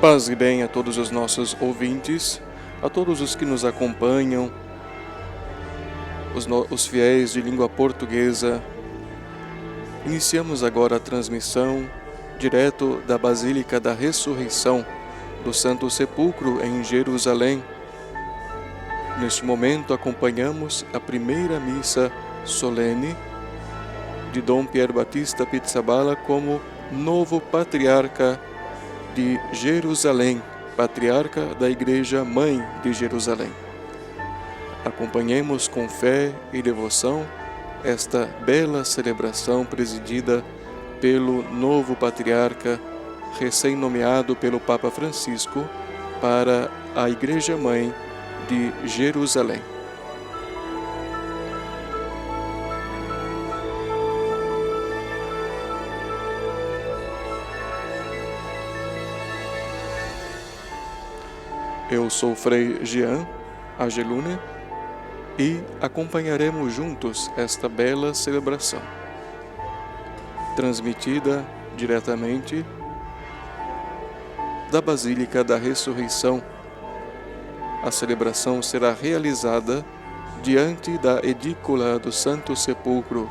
Paz e bem a todos os nossos ouvintes, a todos os que nos acompanham, os fiéis de língua portuguesa. Iniciamos agora a transmissão direto da Basílica da Ressurreição do Santo Sepulcro em Jerusalém. Neste momento acompanhamos a primeira missa solene de Dom Pier Battista Pizzaballa como novo patriarca de Jerusalém, patriarca da Igreja Mãe de Jerusalém. Acompanhemos com fé e devoção esta bela celebração presidida pelo novo patriarca recém-nomeado pelo Papa Francisco para a Igreja Mãe de Jerusalém. Eu sou o Frei Jean Agelune e acompanharemos juntos esta bela celebração, transmitida diretamente da Basílica da Ressurreição. A celebração será realizada diante da edícula do Santo Sepulcro,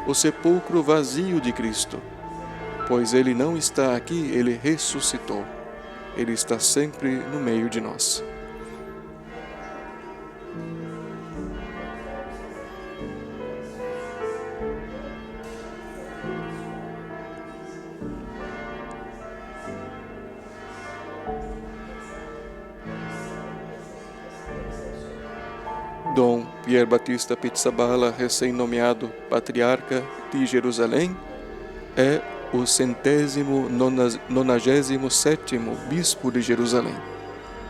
o sepulcro vazio de Cristo, pois Ele não está aqui, Ele ressuscitou. Ele está sempre no meio de nós. Dom Pier Battista Pizzaballa, recém-nomeado Patriarca de Jerusalém, é o 197º Bispo de Jerusalém.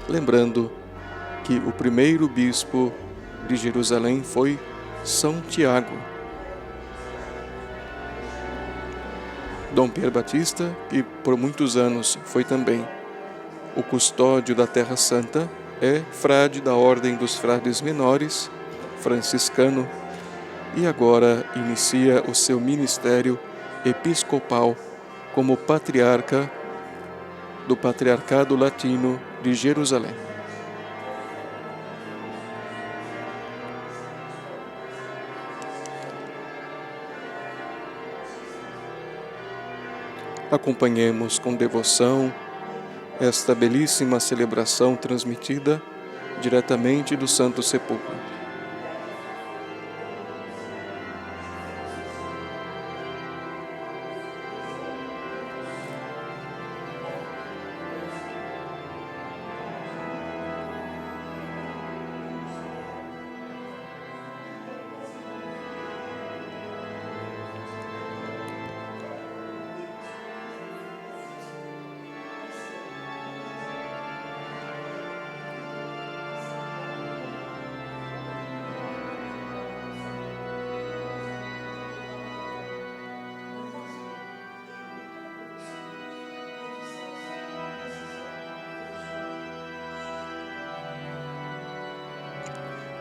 Lembrando que o primeiro Bispo de Jerusalém foi São Tiago. Dom Pier Battista, que por muitos anos foi também o custódio da Terra Santa, é frade da Ordem dos Frades Menores, franciscano, e agora inicia o seu ministério episcopal como patriarca do Patriarcado Latino de Jerusalém. Acompanhemos com devoção esta belíssima celebração transmitida diretamente do Santo Sepulcro.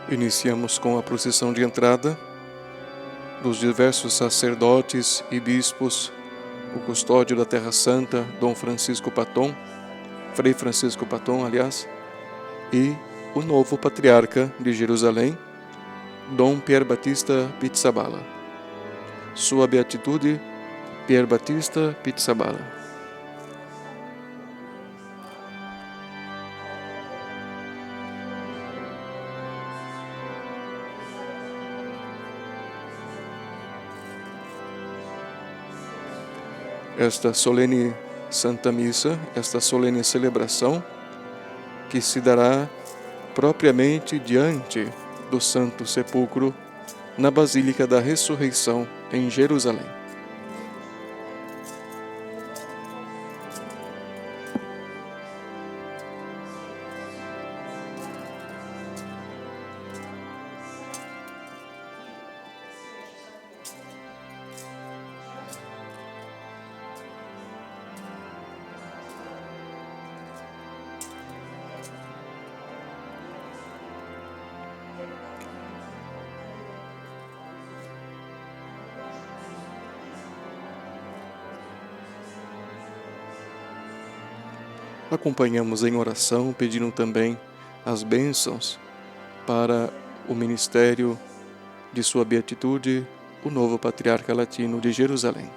Iniciamos com a procissão de entrada dos diversos sacerdotes e bispos, o custódio da Terra Santa, Dom Francisco Paton, Frei Francisco Paton, aliás, e o novo patriarca de Jerusalém, Dom Pier Battista Pizzaballa. Sua Beatitude, Pier Battista Pizzaballa. Esta solene Santa Missa, esta solene celebração, que se dará propriamente diante do Santo Sepulcro, na Basílica da Ressurreição, em Jerusalém. acompanhamos em oração, pedindo também as bênçãos para o ministério de sua beatitude, o novo Patriarca Latino de Jerusalém.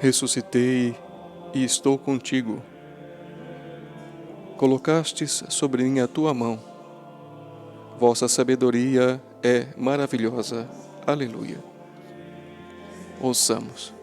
Ressuscitei e estou contigo. Colocastes sobre mim a tua mão. Vossa sabedoria é maravilhosa. Aleluia. Ouçamos.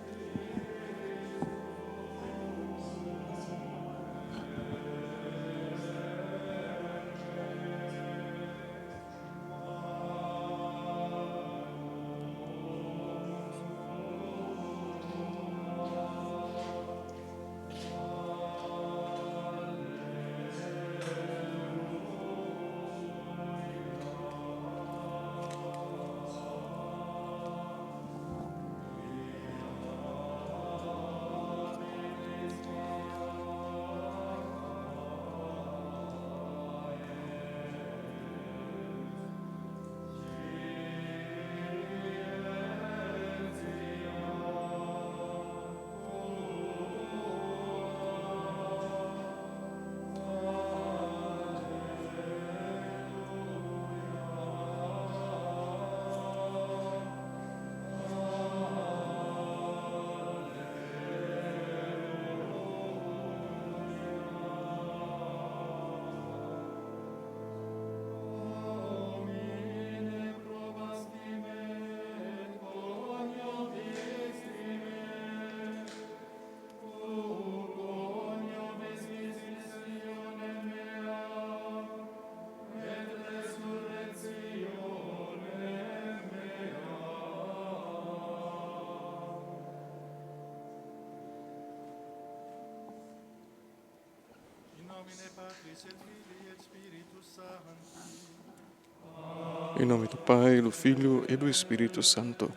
Em nome do Pai, do Filho e do Espírito Santo.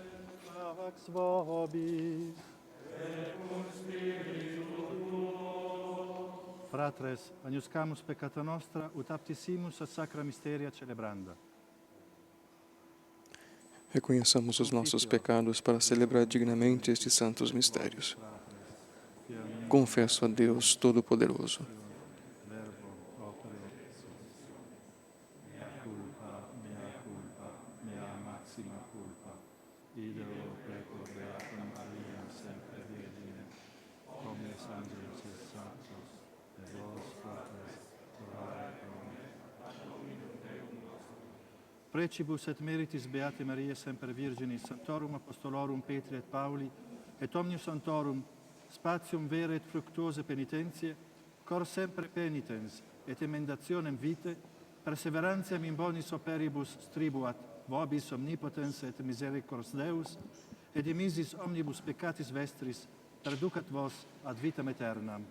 Pax vobis. Fratres, agnoscamus peccata nostra, ut aptissimus a sacra mysteria celebranda. Reconheçamos os nossos pecados para celebrar dignamente estes santos mistérios. Confesso a Deus Todo-Poderoso. Verbo, opere, mea culpa, mea maxima culpa. Ideo preco beatum aliam semper Virgine, omnes angelos et sanctos, et vos, fratres, orare pro me. Precibus et meritis Beate Maria semper Virginis, Sanctorum Apostolorum Petri et Pauli, et omnium Sanctorum, spatium vere et fructuose penitentiae, cor sempre penitens, et emendationem vitae, perseverantiam in bonis operibus stribuat, vobis omnipotens et misericors Deus, et dimisis omnibus peccatis vestris, perducat vos ad vitam aeternam.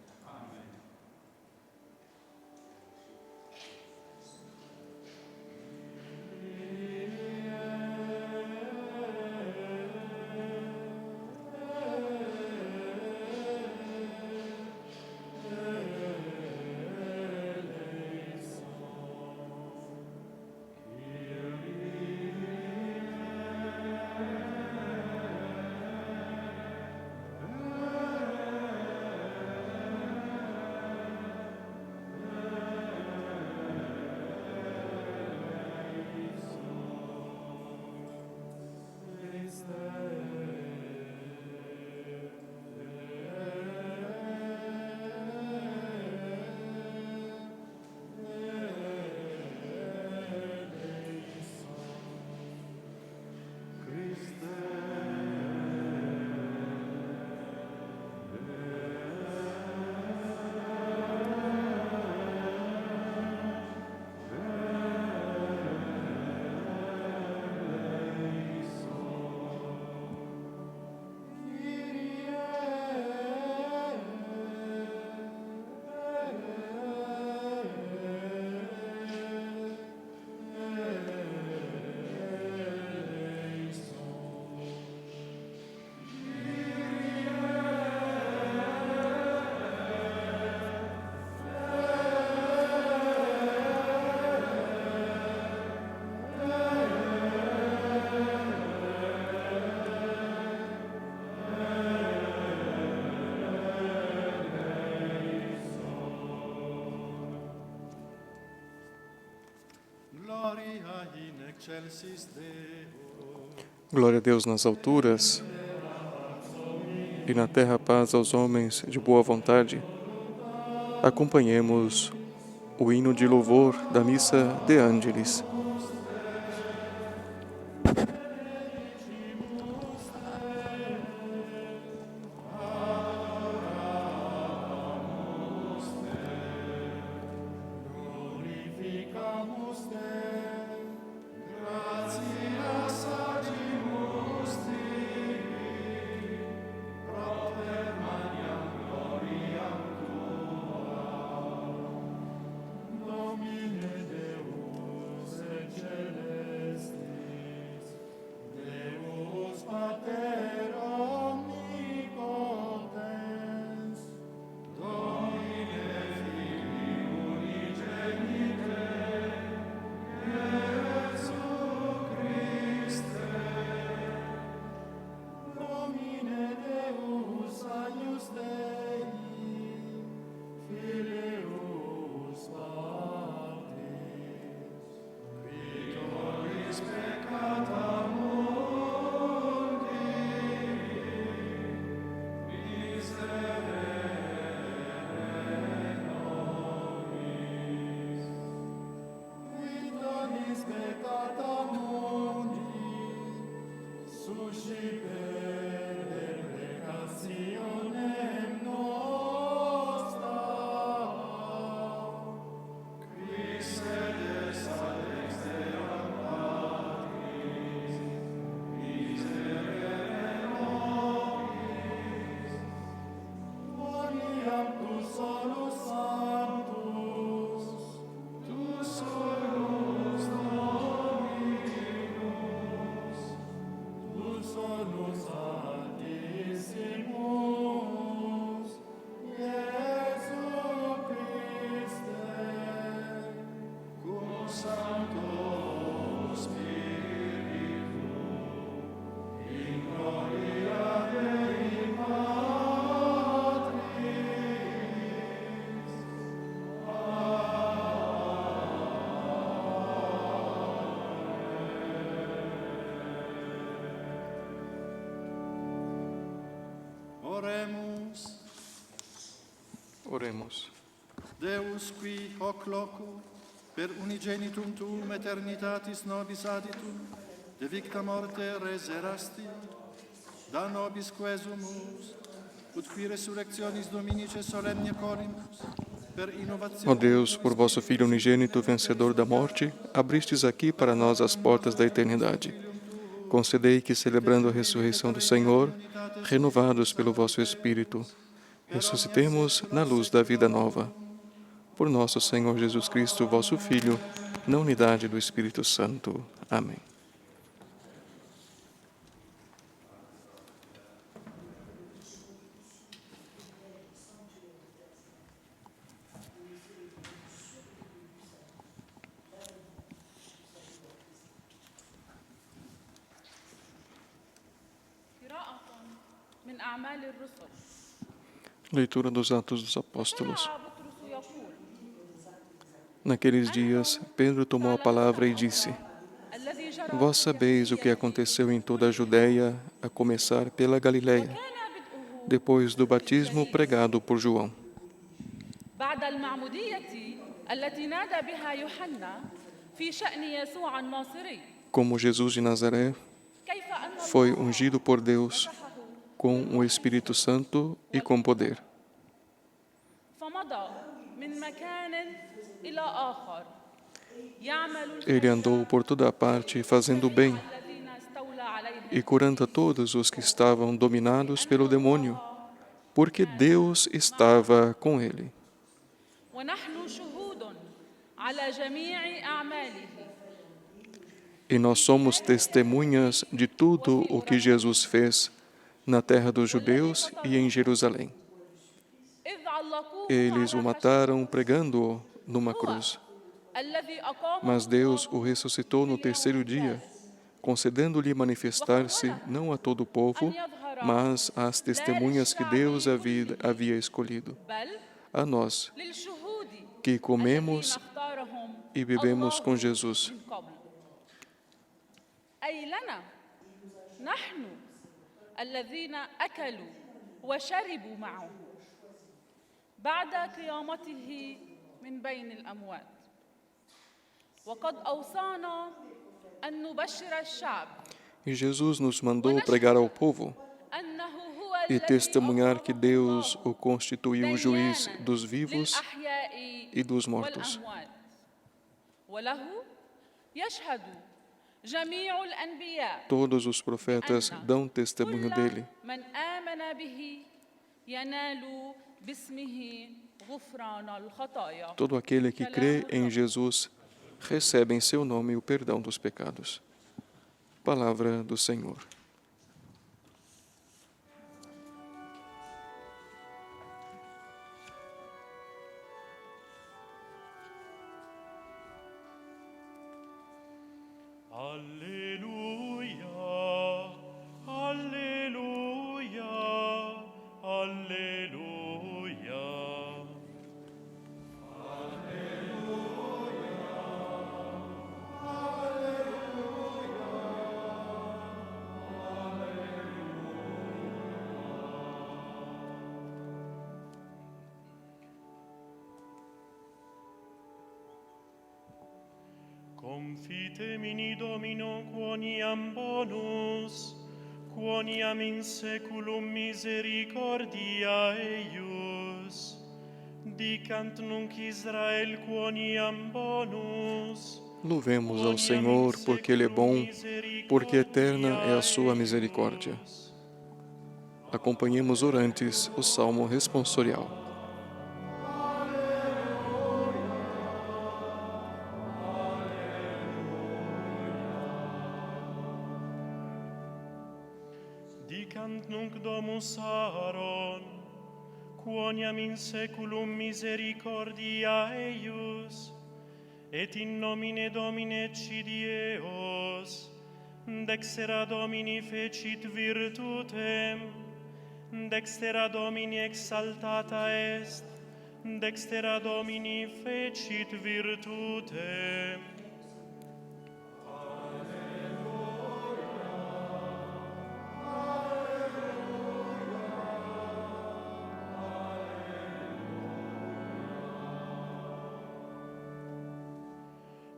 excelsis Deo. Glória a Deus nas alturas e na terra paz aos homens de boa vontade. Acompanhemos o hino de louvor da missa de Ângelis. Oremos. Deus qui hoc loco per unigenitum tuum eternitatis nobis aditum de victa morte reserasti, da nobis quesumus, ut qui resurrectionis Dominice solemne colimus, per innovazione. Ó Deus, por vosso Filho unigênito, vencedor da morte, abristes aqui para nós as portas da eternidade. Concedei que, celebrando a ressurreição do Senhor, renovados pelo vosso Espírito, ressuscitemos na luz da vida nova. Por nosso Senhor Jesus Cristo, vosso Filho, na unidade do Espírito Santo. Amém. Leitura dos Atos dos Apóstolos. Naqueles dias, Pedro tomou a palavra e disse: Vós sabeis o que aconteceu em toda a Judéia, a começar pela Galiléia, depois do batismo pregado por João. Como Jesus de Nazaré foi ungido por Deus com o Espírito Santo e com poder. Ele andou por toda a parte fazendo o bem e curando a todos os que estavam dominados pelo demônio, porque Deus estava com ele. E nós somos testemunhas de tudo o que Jesus fez na terra dos judeus e em Jerusalém. Eles o mataram pregando-o numa cruz. Mas Deus o ressuscitou no terceiro dia, concedendo-lhe manifestar-se não a todo o povo, mas às testemunhas que Deus havia escolhido, a nós, que comemos e bebemos com Jesus. أي لنا نحن الذين أكلوا وشربوا معه بعد قيامته من بين الأموات. وقد أوصانا أن نبشر الشعب E Jesus nos mandou pregar ao povo أنه هو e الذي testemunhar que أقام Deus الله o constituiu juiz ديانا dos vivos للأحياء e dos mortos. والأموات. وله يشهد جميع الأنبياء Todos os profetas dão testemunho dele. كل من آمن به ينال باسمه غفران الخطايا. Todo aquele que crê em Jesus recebe em seu nome o perdão dos pecados. Palavra do Senhor. Alleluia, alleluia, alleluia. Confitemini Domino quoniam bonus, quoniam in saeculum misericordia eius. Dicant nunc Israel quoniam bonus. Louvemos ao Senhor, porque Ele é bom, porque eterna é a sua misericórdia. Acompanhemos orantes o Salmo responsorial. Dicant nunc Domus Aaron, quoniam in saeculum misericordia eius, et in nomine Domine Cidieos, dextera Domini fecit virtutem, dextera Domini exaltata est, dextera Domini fecit virtutem.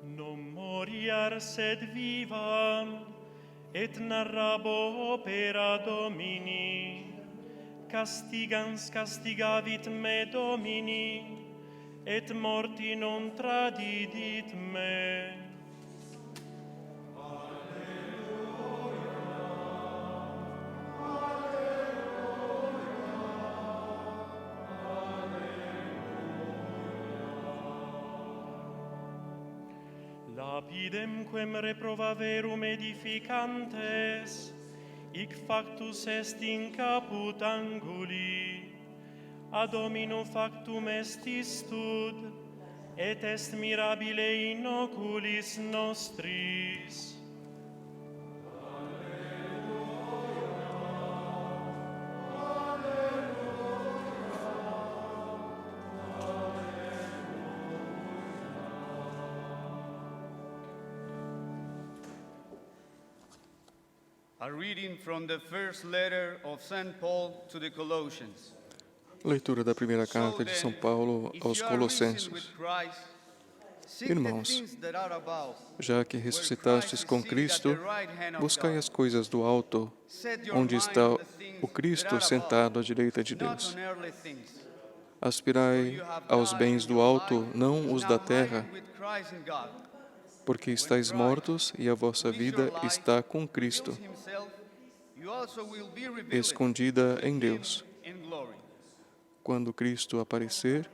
Non moriar sed vivam, et narrabo opera Domini. Castigans castigavit me Domini, et morti non tradidit me. Lapidem quem reprova verum edificantes, hic factus est in caput anguli. A Domino factum est istud, et est mirabile in oculis nostris. A reading from the first letter of St. Paul to the Colossians. Leitura da primeira carta de São Paulo aos Colossenses. Irmãos, já que ressuscitastes com Cristo, buscai as coisas do alto, onde está o Cristo sentado à direita de Deus. Aspirai aos bens do alto, não os da terra, porque estáis mortos e a vossa vida está com Cristo, escondida em Deus. Quando Cristo aparecer,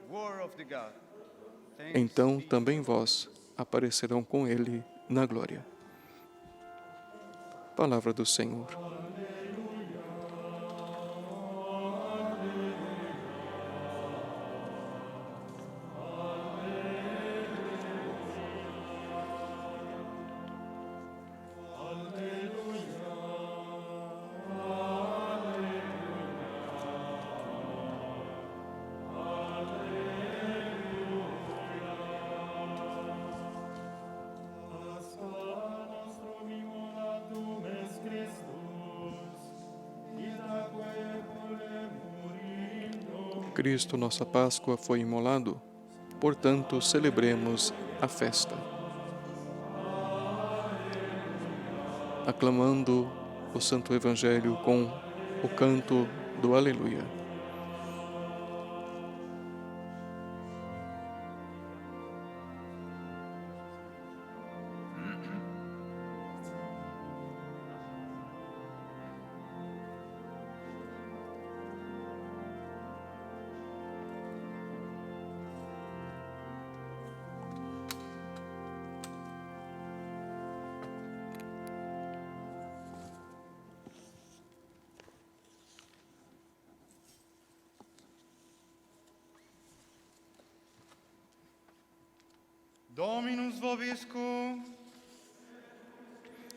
então também vós aparecerão com Ele na glória. Palavra do Senhor. Cristo, nossa Páscoa, foi imolado, portanto, celebremos a festa. Aclamando o Santo Evangelho com o canto do Aleluia. Dominus vobiscum,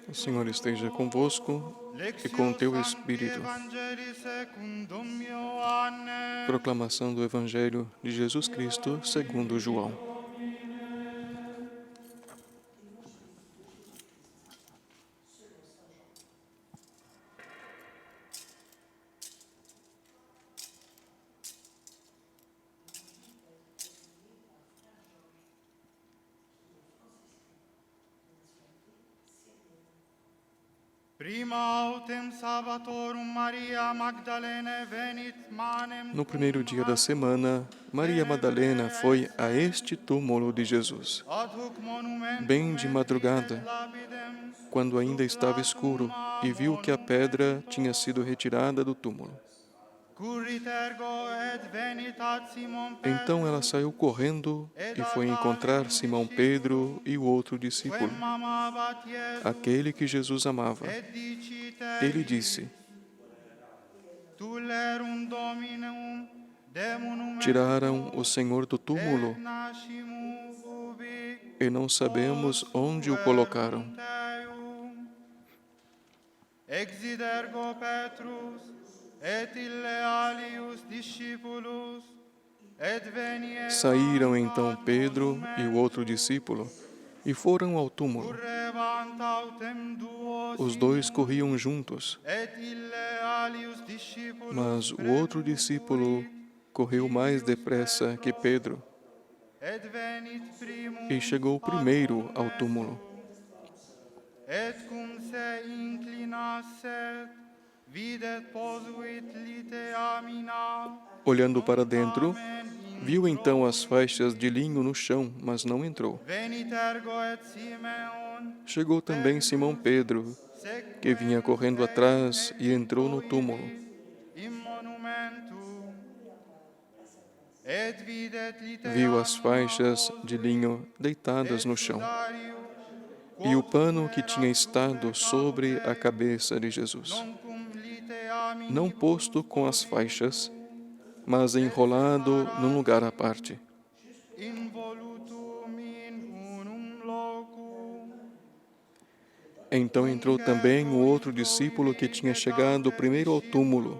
O Senhor esteja convosco e com teu Espírito. Evangelii secundum Ioannem. Proclamação do Evangelho de Jesus Cristo segundo João. Prima autem sabbatorum Maria Magdalene venit manem No primeiro dia da semana, Maria Madalena foi a este túmulo de Jesus, ad hoc monumentum bem de madrugada, et lapidem quando ainda estava escuro, e viu que a pedra tinha sido retirada do túmulo. currit ergo et venit ad Simon Petrum Então ela saiu correndo e foi encontrar Simão Pedro e o outro discípulo, quem amabat Iesus aquele que Jesus amava. et dicite Ele disse: Tullerum Dominum de monumentum Tiraram o Senhor do túmulo nascimus ubi e não sabemos onde o colocaram. Teum. Exit ergo Petrus et ille alius discipulus et venierunt Saíram então Pedro e o outro discípulo e foram ao túmulo. currebant autem duos Os dois corriam juntos, et ille alius discipulus mas o outro discípulo correu mais depressa que Pedro et venit primum e chegou primeiro ao túmulo. et cum se inclinasset videt posuit litea mina. Olhando para dentro, viu então as faixas de linho no chão, mas não entrou. Venit ergo et Simeon Chegou também Simão Pedro, que vinha correndo atrás e entrou no túmulo. in monumentum et videt litea Viu as faixas de linho deitadas no chão Dario e o pano que tinha estado sobre a cabeça de Jesus, non cum litea não posto com as faixas, mas enrolado num lugar à parte. involutum in unum locum. Então entrou também o outro discípulo que tinha chegado primeiro ao túmulo.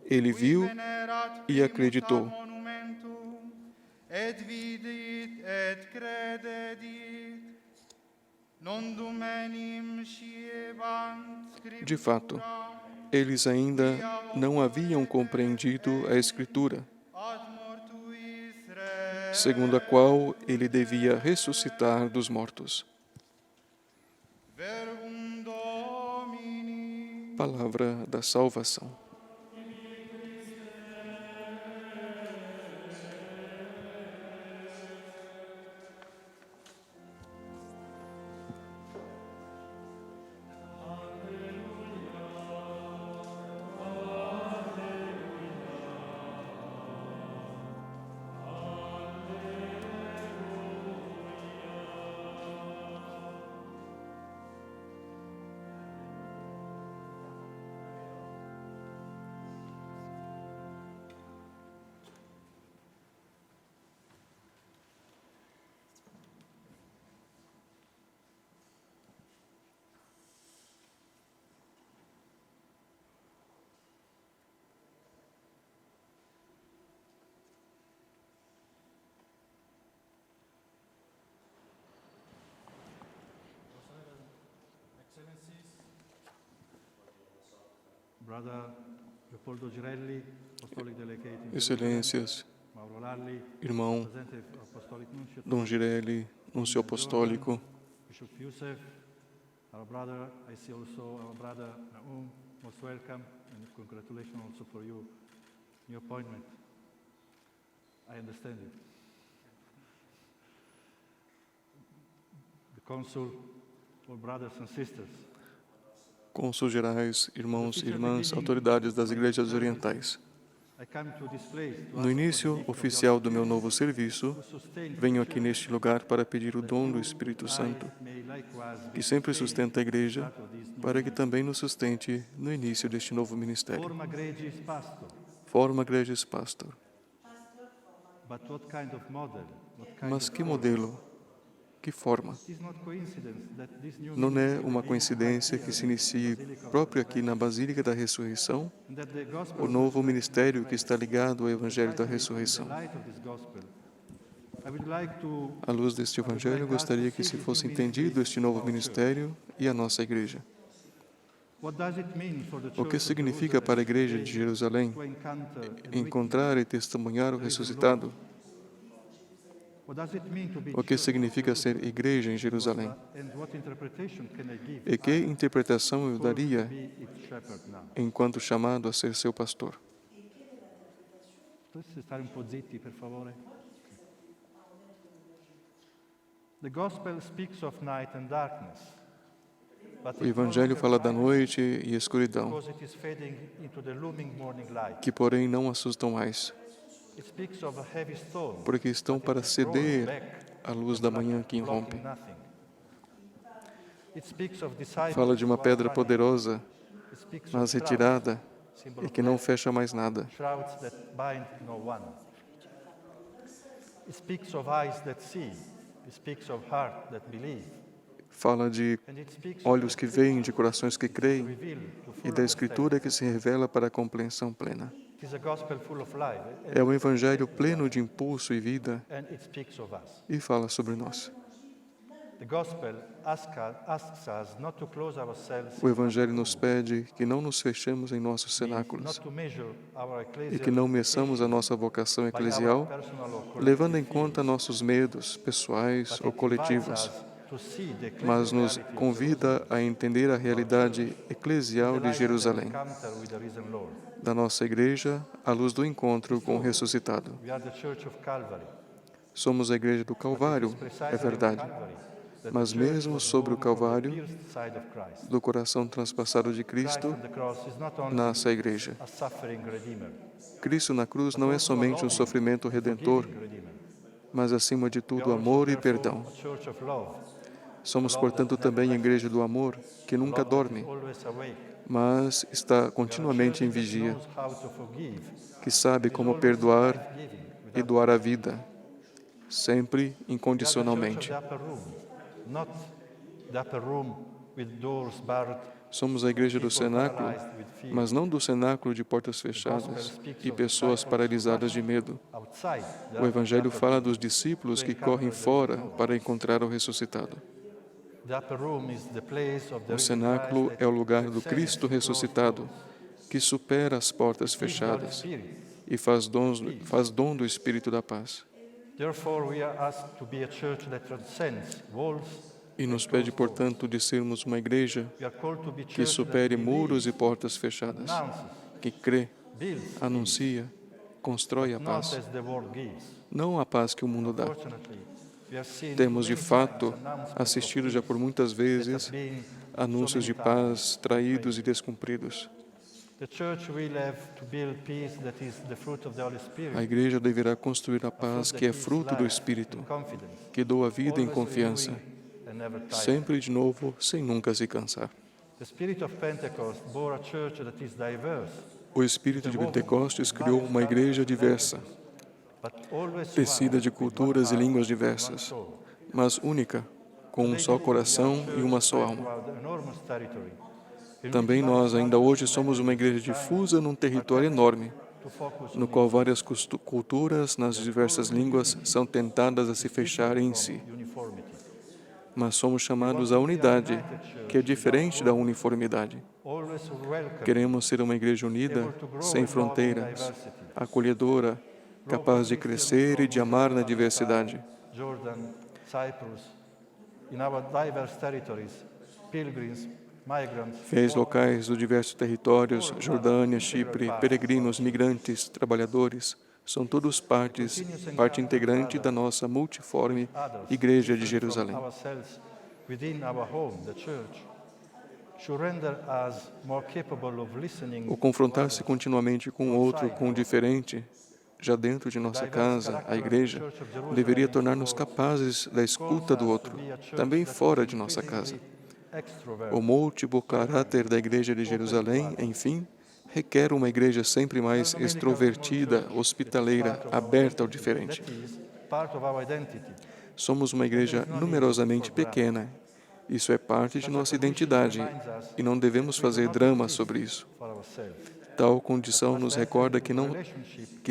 Ele viu Venerat e acreditou. monumentum et vidit et crededit. Non dumenim sciebant De fato, scriptura eles ainda não haviam compreendido a Escritura, ad mortuis re. segundo a qual ele devia ressuscitar dos mortos. Verbum Domini. Palavra da salvação. Brother Leopoldo Girelli, Apostolic Delegate in Jerusalem, Excelências, Mauro Lalli, irmão Representative Apostolic Nuncio, Dom Girelli, Núncio Apostólico, Bishop Youssef, our brother, I see also our brother Naum, most welcome, and congratulations also for your new appointment. I understand you. The Consul, all brothers and sisters. cônsuls gerais, irmãos e irmãs, autoridades das igrejas orientais. I come to this place to No ask for início the gift of the oficial Holy do meu Spirit novo serviço, to sustain the venho church, aqui neste lugar para pedir o that dom do you Espírito and Santo, I may likewise be que sempre sustained sustenta a at the igreja, start of this new para que ministry. também nos sustente no início deste novo ministério. Forma gregis pastor, Forma Gregis Pastor. but what kind of model? What kind Mas of que form? modelo? Que forma? It is not coincidence that this new Não é ministry uma begins coincidência right que here se in the inicie Basilica of próprio the aqui na Basílica da Ressurreição, and that the gospel o novo reflects ministério the que está ligado ao Evangelho da precisely in Ressurreição. the light of this gospel. I would like to À luz deste Evangelho, gostaria que se fosse entendido este novo ministério e a nossa igreja. what does it mean for the O que church of significa para a igreja de Jerusalem Jerusalém to encounter and encontrar e testemunhar o ressuscitado? witness? What does it mean to be O que church significa of ser igreja em Jerusalém? And what interpretation can I give? E que interpretação eu called to daria be its shepherd now. enquanto chamado a ser seu pastor? Potete stare un po' zitti, per favore? The gospel speaks of night and darkness. But O it no Evangelho longer fala da frightens noite e escuridão, because it is fading into the looming morning light. que porém não assustam mais, It speaks of a heavy storm, porque estão but para it is rolled ceder back, à luz da manhã que irrompe. blocking nothing. It speaks of disciples Fala de uma who are pedra running. poderosa, It speaks mas of retirada, crowds, symbol e of que não death, fecha mais nada. shrouds that bind no one. It speaks of eyes that see. It speaks of heart that believe. Fala de And it speaks olhos of que veem, de corações que creem, reveal to e full da understanding. Escritura que se revela para a compreensão plena. It is a gospel full of life. É um Evangelho pleno de impulso e vida, And it speaks of us. e fala sobre nós. The gospel asks us not to close ourselves, O Evangelho nos pede que não nos fechemos em nossos not cenáculos to measure our e que não meçamos a nossa vocação eclesial levando em conta nossos medos pessoais ou coletivos, mas nos convida a entender a realidade eclesial de Jerusalém, da nossa igreja, à luz do encontro com o ressuscitado. Somos a igreja do Calvário, é verdade, mas mesmo sobre o Calvário, do coração transpassado de Cristo, nasce a igreja. Cristo na cruz não é somente um sofrimento redentor, mas acima de tudo amor e perdão. Somos, portanto, também a igreja do amor, que nunca dorme, mas está continuamente em vigia, que sabe como perdoar e doar a vida, sempre incondicionalmente. Somos a igreja do cenáculo, mas não do cenáculo de portas fechadas e pessoas paralisadas de medo. O Evangelho fala dos discípulos que correm fora para encontrar o ressuscitado. O cenáculo é o lugar do Cristo ressuscitado, que supera as portas fechadas e faz dom do Espírito da paz. E nos pede, portanto, de sermos uma igreja que supere muros e portas fechadas, que crê, anuncia, constrói a paz, não a paz que o mundo dá. Temos, de fato, assistido já por muitas vezes anúncios de paz traídos e descumpridos. A igreja deverá construir a paz que é fruto do Espírito, que doa vida em confiança, sempre de novo, sem nunca se cansar. O Espírito de Pentecostes criou uma igreja diversa, tecida de culturas e línguas diversas, mas única, com um só coração e uma só alma. Também nós, ainda hoje, somos uma igreja difusa num território enorme, no qual várias culturas, nas diversas línguas, são tentadas a se fechar em si. Mas somos chamados à unidade, que é diferente da uniformidade. Queremos ser uma igreja unida, sem fronteiras, acolhedora, capaz de crescer e de amar na diversidade. Jordan, Cyprus, in our diverse territories, pilgrims, migrants, Fiéis locais dos diversos territórios, Jordânia, Chipre, peregrinos, migrantes, trabalhadores, são todos parte integrante da nossa multiforme Igreja de Jerusalém. ourselves within our home, the church, should render us more capable of listening. O confrontar-se continuamente com o outro, com o diferente, já dentro de nossa casa, a igreja, deveria tornar-nos capazes da escuta do outro, também fora de nossa casa. O múltiplo caráter da Igreja de Jerusalém, enfim, requer uma igreja sempre mais extrovertida, hospitaleira, aberta ao diferente. Somos uma igreja numerosamente pequena. Isso é parte de nossa identidade e não devemos fazer drama sobre isso. Tal condição nos recorda que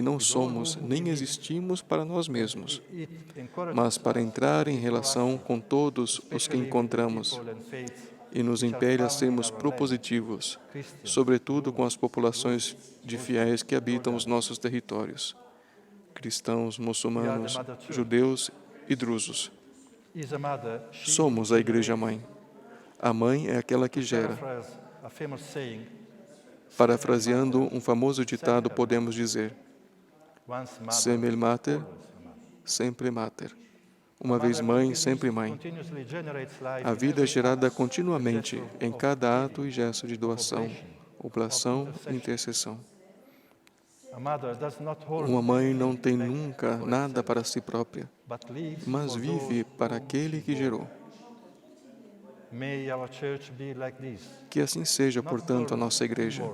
não somos nem existimos para nós mesmos, mas para entrar em relação com todos os que encontramos e nos impele a sermos propositivos, sobretudo com as populações de fiéis que habitam os nossos territórios, cristãos, muçulmanos, judeus e drusos. Somos a Igreja-mãe. A mãe é aquela que gera. Parafraseando um famoso ditado, podemos dizer: Semel mater, sempre mater. Uma vez mãe, sempre mãe. A vida é gerada continuamente em cada ato e gesto de doação, oblação e intercessão. Uma mãe não tem nunca nada para si própria, mas vive para aquele que gerou. Que assim seja, portanto, a nossa igreja,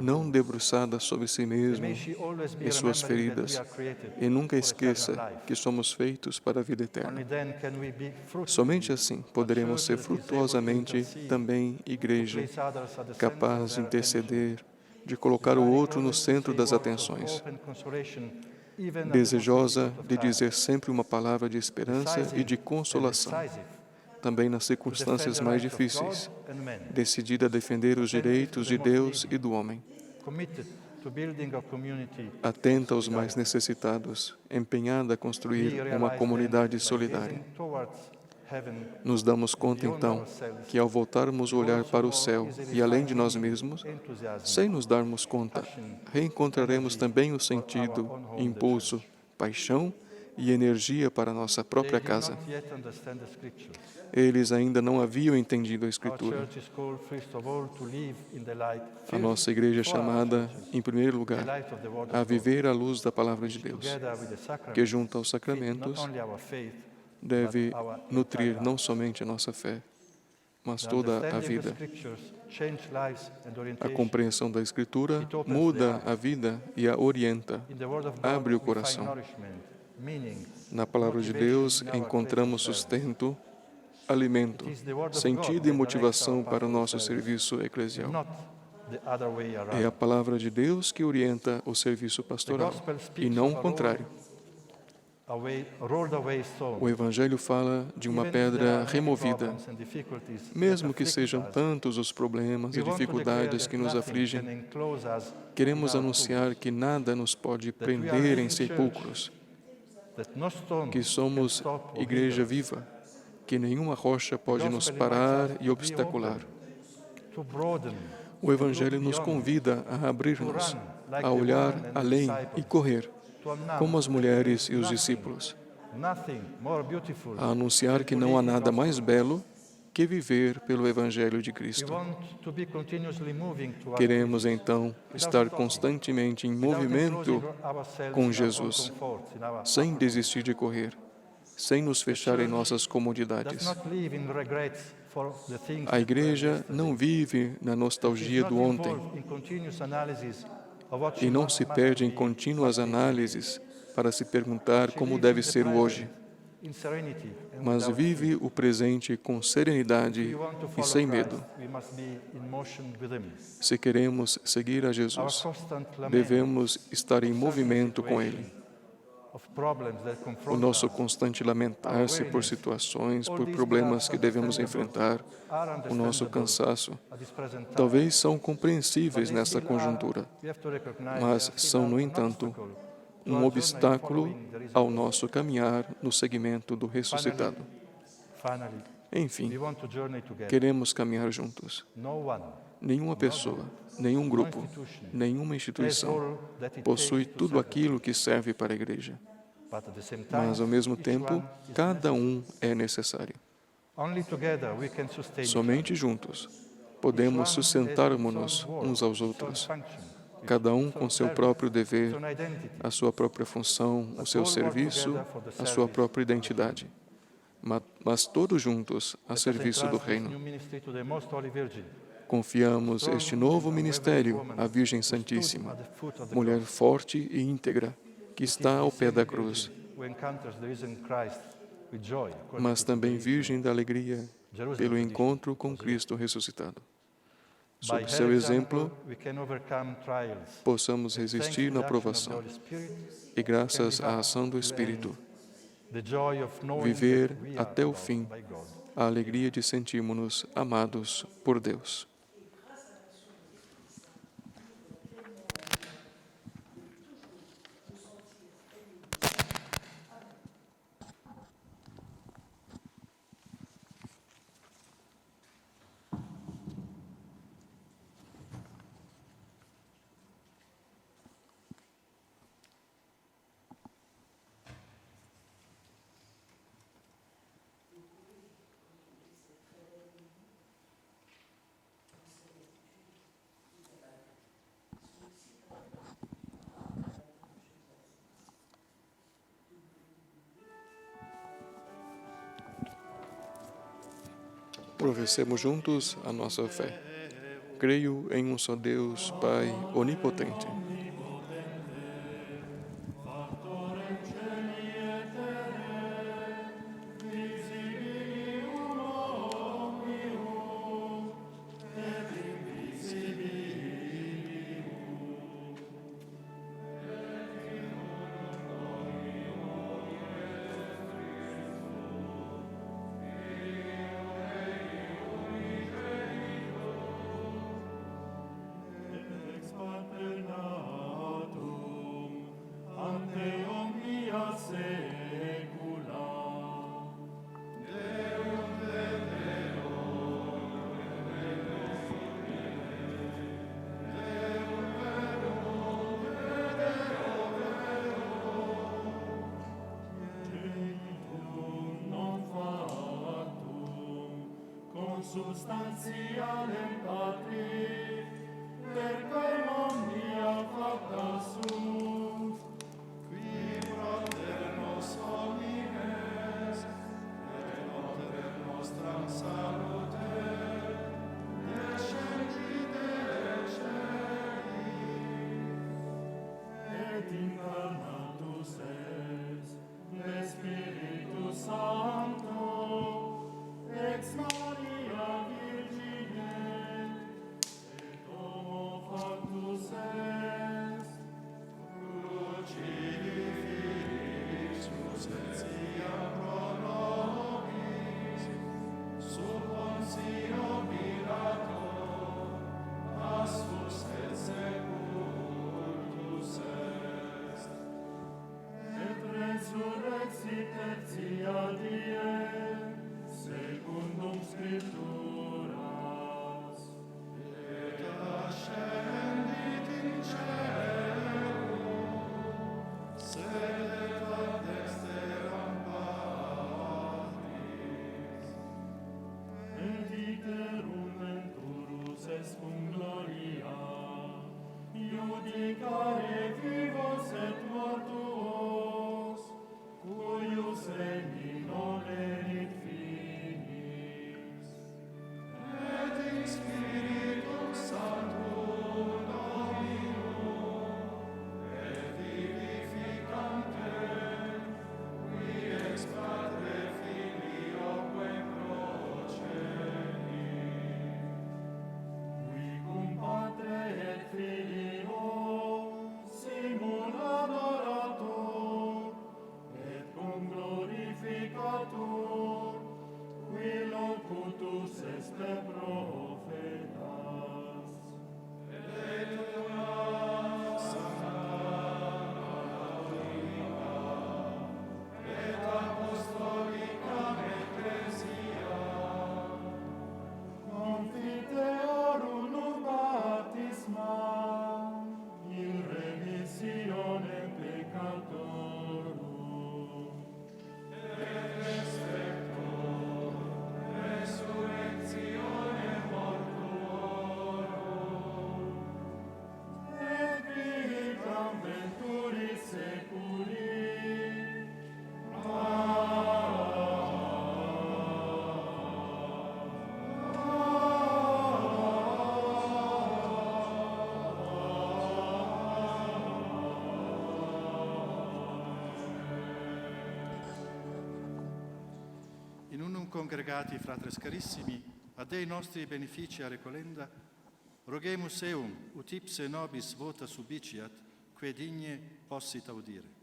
não debruçada sobre si mesma e suas feridas, e nunca esqueça que somos feitos para a vida eterna. Somente assim poderemos ser frutuosamente também igreja, capaz de interceder, de colocar o outro no centro das atenções, desejosa de dizer sempre uma palavra de esperança e de consolação, também nas circunstâncias mais difíceis, decidida a defender os direitos de Deus e do homem, atenta aos mais necessitados, empenhada a construir uma comunidade solidária. Nos damos conta, então, que ao voltarmos o olhar para o céu e além de nós mesmos, sem nos darmos conta, reencontraremos também o sentido, impulso, paixão e energia para a nossa própria casa. Eles ainda não haviam entendido a Escritura. A nossa igreja é chamada, em primeiro lugar, a viver à luz da Palavra de Deus, que junto aos sacramentos deve nutrir não somente a nossa fé, mas toda a vida. A compreensão da Escritura muda a vida e a orienta, abre o coração. Na Palavra de Deus encontramos sustento, alimento, sentido e motivação para o nosso serviço eclesial. É a Palavra de Deus que orienta o serviço pastoral, e não o contrário. O Evangelho fala de uma pedra removida. Mesmo que sejam tantos os problemas e dificuldades que nos afligem, queremos anunciar que nada nos pode prender em sepulcros, que somos igreja viva, que nenhuma rocha pode nos parar e obstacular. O Evangelho nos convida a abrir-nos, a olhar além e correr, como as mulheres e os discípulos, a anunciar que não há nada mais belo que viver pelo Evangelho de Cristo. Queremos, então, estar constantemente em movimento com Jesus, sem desistir de correr, sem nos fechar em nossas comodidades. A igreja não vive na nostalgia do ontem e não se perde em contínuas análises para se perguntar como deve ser o hoje, mas vive o presente com serenidade e sem medo. Se queremos seguir a Jesus, devemos estar em movimento com Ele. o nosso constante lamentar-se por situações, por problemas que devemos enfrentar, o nosso cansaço, talvez são compreensíveis nesta conjuntura, mas são, no entanto, um obstáculo ao nosso caminhar no seguimento do ressuscitado. Enfim, queremos caminhar juntos. Nenhuma pessoa, nenhum grupo, nenhuma instituição possui tudo aquilo que serve para a igreja. Mas, ao mesmo tempo, cada um é necessário. Somente juntos podemos sustentarmos-nos uns aos outros, cada um com seu próprio dever, a sua própria função, o seu serviço, a sua própria identidade, mas todos juntos a serviço do Reino. Confiamos este novo ministério à Virgem Santíssima, mulher forte e íntegra, que está ao pé da cruz, mas também Virgem da alegria pelo encontro com Cristo ressuscitado. Sob seu exemplo, possamos resistir na provação e, graças à ação do Espírito, viver até o fim a alegria de sentirmos-nos amados por Deus. Professemos juntos a nossa fé. Creio em um só Deus, Pai onipotente, substantialem Patri, per quem omnia facta sunt, qui fraternos homines, et noter nostram salute, descendite celi, et incarnatus es, de Spiritus Sancto, ex Maria Virgine, congregati fratres carissimi, a Dei nostri beneficia recolenda, rogemus eum, ut ipse nobis vota subiciat, que digne possit audire.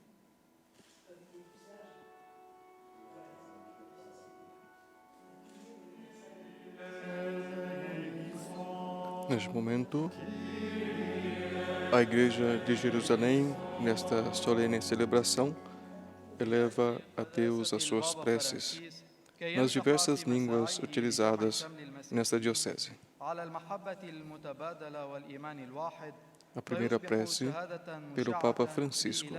Neste momento, a Igreja de Jerusalém, nesta solene celebração, eleva a Deus as suas preces nas diversas línguas utilizadas nesta diocese. A primeira prece pelo Papa Francisco.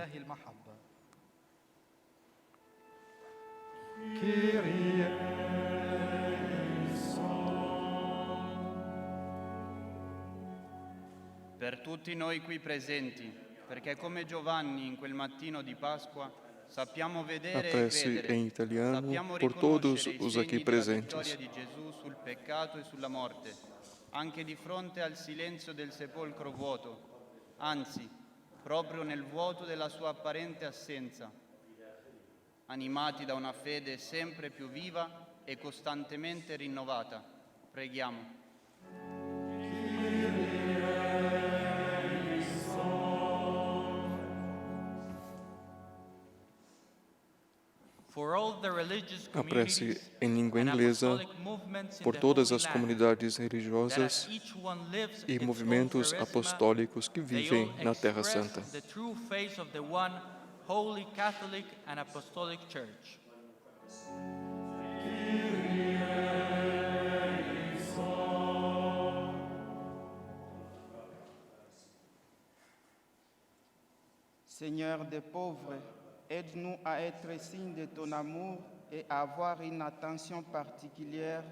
Per tutti noi qui presenti, perché come Giovanni in quel mattino di Pasqua sappiamo A vedere e prece credere, em italiano sappiamo por todos riconoscere i os segni aqui della presentes. vittoria di Gesù sul peccato e sulla morte, anche di fronte al silenzio del sepolcro vuoto, anzi, proprio nel vuoto della sua apparente assenza, animati da una fede sempre più viva e costantemente rinnovata. Preghiamo. A prece em língua inglesa por todas as comunidades religiosas e movimentos apostólicos que vivem na Terra Santa. Seigneur des pauvres, aide-nous à être signe de ton amour et à avoir une attention particulière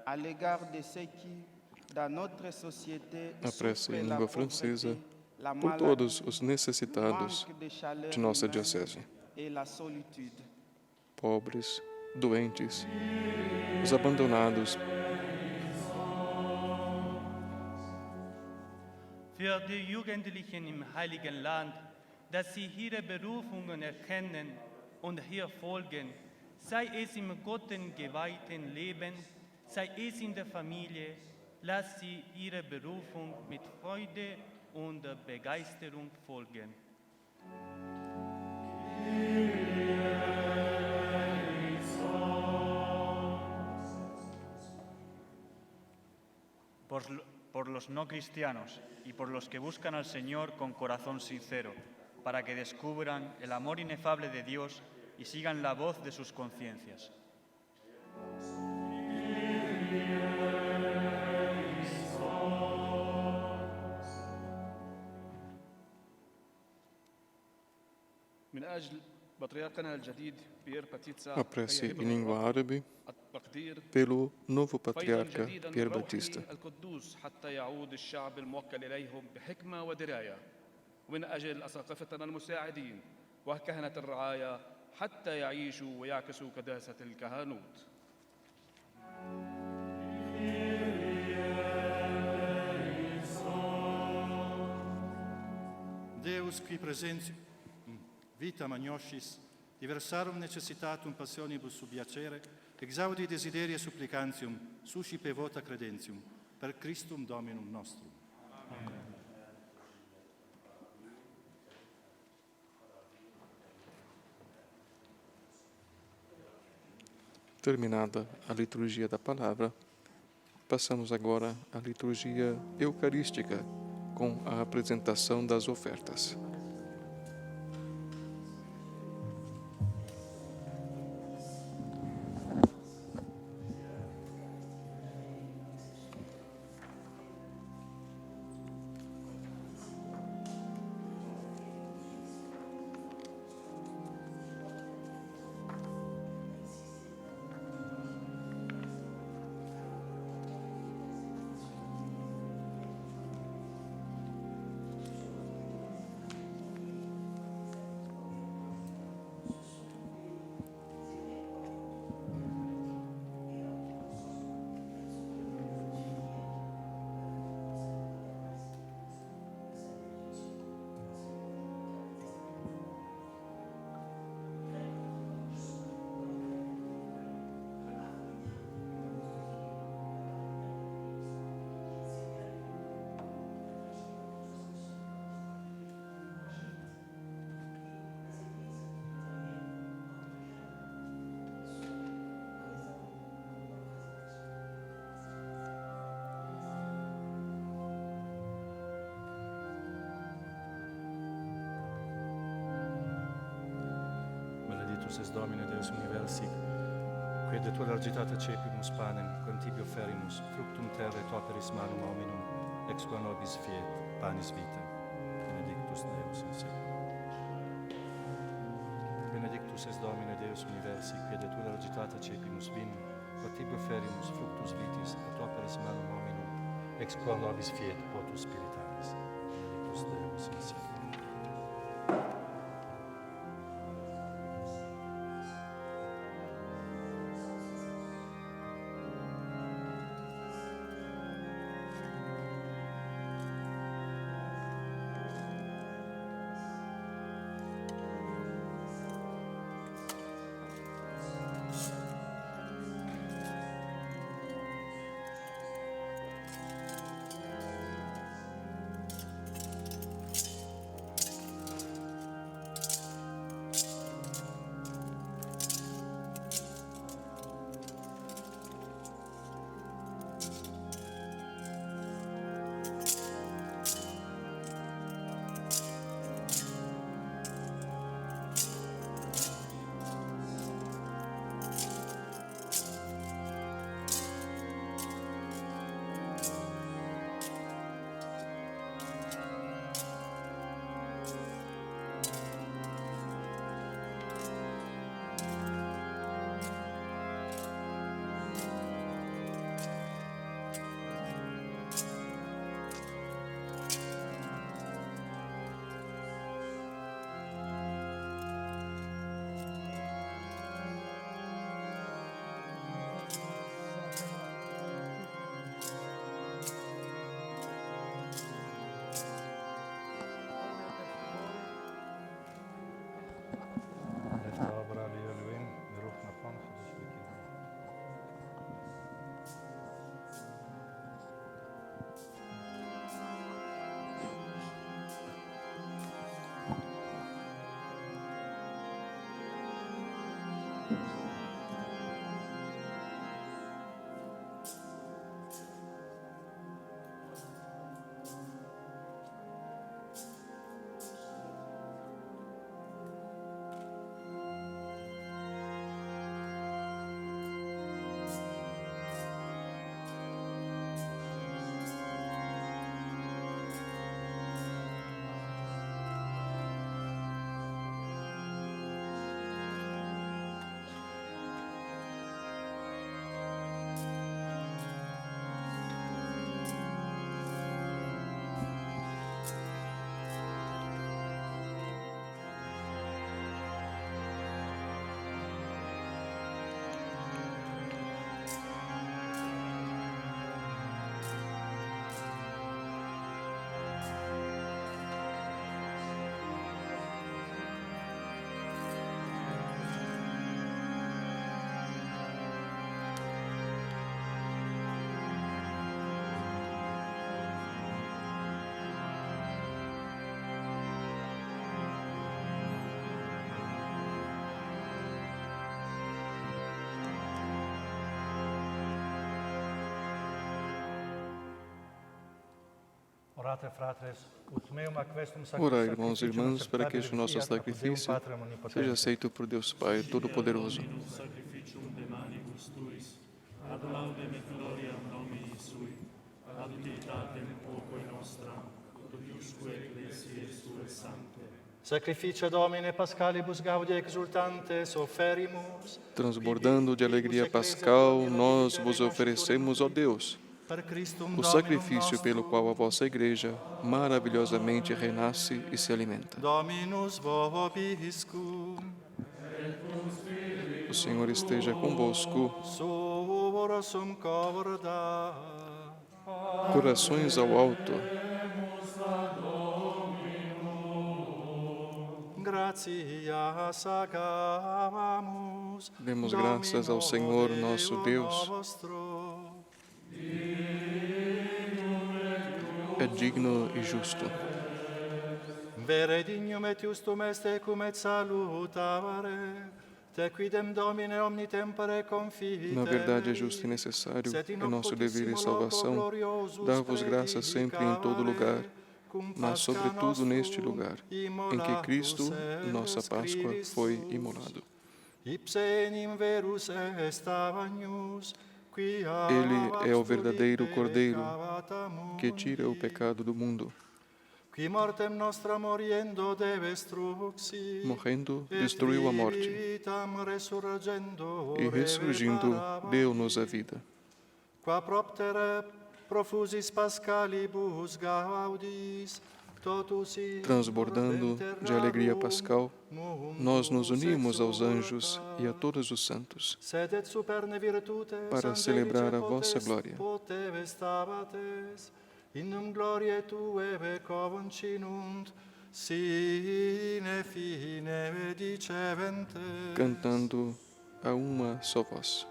à l'égard de ceux qui, dans notre société, A prece souffrent em la língua francesa pauvreté, la por maladie, todos os necessitados manque de chaleur de nossa humaine diocese, et la solitude. pobres, doentes, os abandonados. Für die Jugendlichen im Heiligen Land, dass sie ihre Berufungen erkennen und hier folgen, sei es im gottgeweihten Leben, sei es in der Familie, lass sie ihre Berufung mit Freude und Begeisterung folgen. Por los no cristianos y por los que buscan al Señor con corazón sincero, para que descubran el amor inefable de Dios y sigan la voz de sus conciencias. A prece em língua árabe pelo novo patriarca Pier Batista. ومن أجل أساقفتنا المساعدين وكهنة الرعاية حتى يعيشوا ويعكسوا قداسة الكهنوت. Deus qui presentium vita magnoscis, diversarum necessitatum passionibus subiacere, exaudi desideria supplicantium, suscipe vota credentium, per Christum Dominum nostrum. Amen. Terminada a liturgia da palavra, passamos agora à liturgia eucarística, com a apresentação das ofertas. benedictus es Domine Deus universi, quid de tu largitate cepimus panem, quantibio ferimus, fructum terrae et operis manum hominum, ex qua nobis fiet, panis vita. Benedictus Deus in seculum. Benedictus es Domine Deus universi, quid de tu largitate cepimus vinum, quantibio ferimus, fructus vitis et operis manum hominum, ex qua nobis fiet, potus spiritualis. Benedictus Deus in seculum. Orai, irmãos e irmãs, para que este nosso sacrifício seja aceito por Deus Pai Todo-Poderoso. Sacrificio Domine Pascalibus Gaudi exultantes oferimus. Transbordando de alegria pascal, nós vos oferecemos, ó Deus, o sacrifício pelo qual a vossa Igreja maravilhosamente renasce e se alimenta. Dominus vobiscum. O Senhor esteja convosco. Suorosum corda. Corações ao alto. Gratias agamus. Demos graças ao Senhor nosso Deus. É digno e justo. Vere dignum et justum est cum et salutare, te quidem Domine omni tempore confite. Na verdade é justo e necessário, é nosso dever e salvação, dar-vos graças sempre e em todo lugar, mas sobretudo neste lugar, em que Cristo, nossa Páscoa, foi imolado. Ele é o verdadeiro Cordeiro que tira o pecado do mundo. Morrendo, destruiu a morte e, ressurgindo, deu-nos a vida. Qua propter profusis pascalibus gaudis, Transbordando de alegria pascal, nós nos unimos aos anjos e a todos os santos para celebrar a vossa glória. In gloriae Tuae concinent, sine fine diceventes. Cantando a uma só voz.